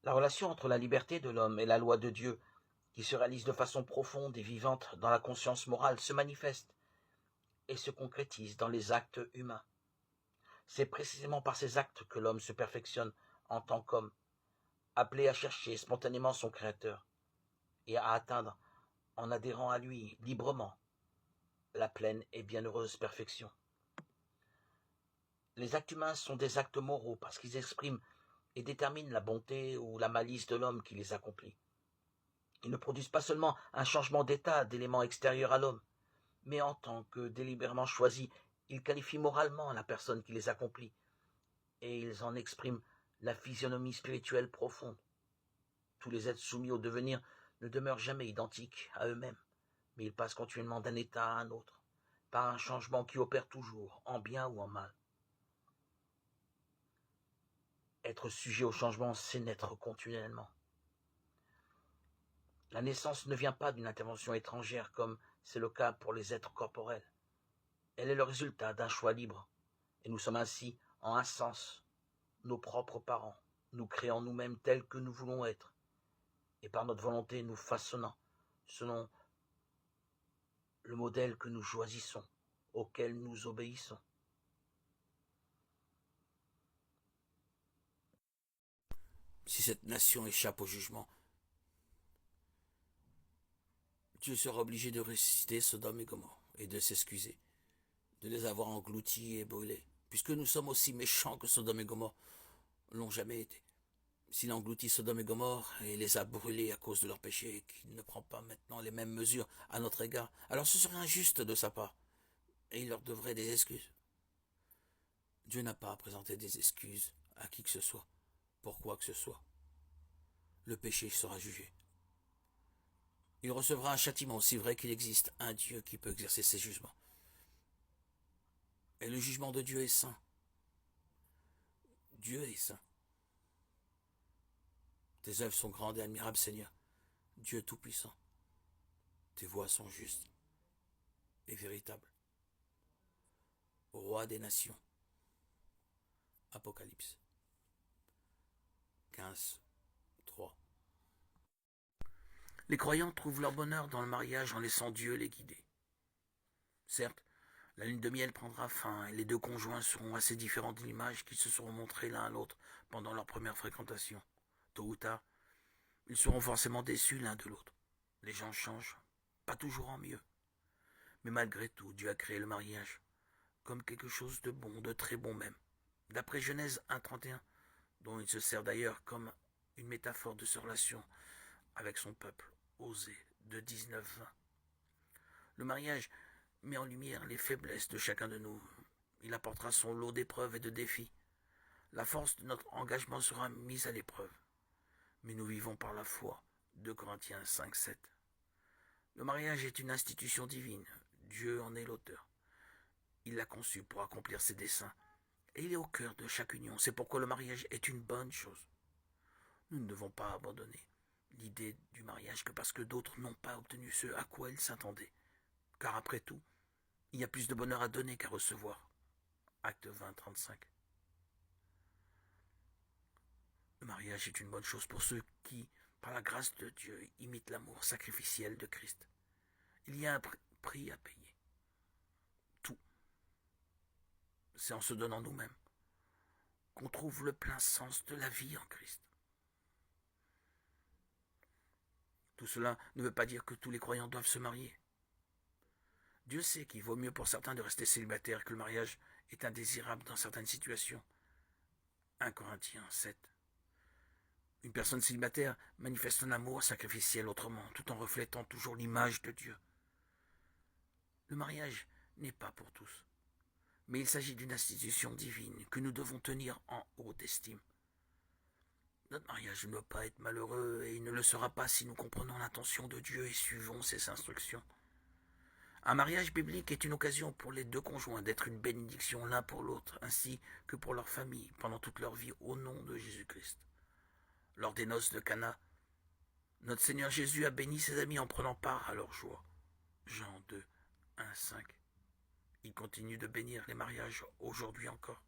La relation entre la liberté de l'homme et la loi de Dieu, qui se réalise de façon profonde et vivante dans la conscience morale, se manifeste et se concrétise dans les actes humains. C'est précisément par ces actes que l'homme se perfectionne en tant qu'homme, appelé à chercher spontanément son Créateur et à atteindre, en adhérant à lui librement, la pleine et bienheureuse perfection. Les actes humains sont des actes moraux parce qu'ils expriment et déterminent la bonté ou la malice de l'homme qui les accomplit. Ils ne produisent pas seulement un changement d'état d'éléments extérieurs à l'homme, mais en tant que délibérément choisis, ils qualifient moralement la personne qui les accomplit, et ils en expriment la physionomie spirituelle profonde. Tous les êtres soumis au devenir ne demeurent jamais identiques à eux-mêmes, mais ils passent continuellement d'un état à un autre, par un changement qui opère toujours, en bien ou en mal. Être sujet au changement, c'est naître continuellement. La naissance ne vient pas d'une intervention étrangère comme c'est le cas pour les êtres corporels. Elle est le résultat d'un choix libre, et nous sommes ainsi, en un sens, nos propres parents, nous créant nous-mêmes tels que nous voulons être, et par notre volonté nous façonnant selon le modèle que nous choisissons, auquel nous obéissons. Si cette nation échappe au jugement, Dieu sera obligé de ressusciter Sodome et Gomorrhe et de s'excuser de les avoir engloutis et brûlés, puisque nous sommes aussi méchants que Sodome et Gomorrhe l'ont jamais été. S'il engloutit Sodome et Gomorrhe et les a brûlés à cause de leur péché et qu'il ne prend pas maintenant les mêmes mesures à notre égard, alors ce serait injuste de sa part, et il leur devrait des excuses. Dieu n'a pas à présenter des excuses à qui que ce soit, pour quoi que ce soit. Le péché sera jugé. Il recevra un châtiment aussi vrai qu'il existe un Dieu qui peut exercer ses jugements. Et le jugement de Dieu est saint. Dieu est saint. Tes œuvres sont grandes et admirables, Seigneur. Dieu tout-puissant. Tes voies sont justes et véritables. Au roi des nations. Apocalypse 15, 3. Les croyants trouvent leur bonheur dans le mariage en laissant Dieu les guider. Certes, la lune de miel prendra fin et les deux conjoints seront assez différents de l'image qu'ils se seront montrés l'un à l'autre pendant leur première fréquentation. Tôt ou tard, ils seront forcément déçus l'un de l'autre. Les gens changent, pas toujours en mieux. Mais malgré tout, Dieu a créé le mariage comme quelque chose de bon, de très bon même. D'après Genèse 1,31, dont il se sert d'ailleurs comme une métaphore de sa relation avec son peuple, Osée de 19-20. Le mariage met en lumière les faiblesses de chacun de nous. Il apportera son lot d'épreuves et de défis. La force de notre engagement sera mise à l'épreuve. Mais nous vivons par la foi. 2 Corinthiens 5,7. Le mariage est une institution divine. Dieu en est l'auteur. Il l'a conçu pour accomplir ses desseins. Et il est au cœur de chaque union. C'est pourquoi le mariage est une bonne chose. Nous ne devons pas abandonner l'idée du mariage que parce que d'autres n'ont pas obtenu ce à quoi ils s'attendaient. Car après tout, il y a plus de bonheur à donner qu'à recevoir. Acte 20, 35. Le mariage est une bonne chose pour ceux qui, par la grâce de Dieu, imitent l'amour sacrificiel de Christ. Il y a un prix à payer. Tout. C'est en se donnant nous-mêmes qu'on trouve le plein sens de la vie en Christ. Tout cela ne veut pas dire que tous les croyants doivent se marier. Dieu sait qu'il vaut mieux pour certains de rester célibataires, que le mariage est indésirable dans certaines situations. 1 Corinthiens 7. Une personne célibataire manifeste un amour sacrificiel autrement, tout en reflétant toujours l'image de Dieu. Le mariage n'est pas pour tous, mais il s'agit d'une institution divine que nous devons tenir en haute estime. Notre mariage ne doit pas être malheureux et il ne le sera pas si nous comprenons l'intention de Dieu et suivons ses instructions. Un mariage biblique est une occasion pour les deux conjoints d'être une bénédiction l'un pour l'autre, ainsi que pour leur famille pendant toute leur vie au nom de Jésus-Christ. Lors des noces de Cana, notre Seigneur Jésus a béni ses amis en prenant part à leur joie. Jean 2, 1, 5. Il continue de bénir les mariages aujourd'hui encore.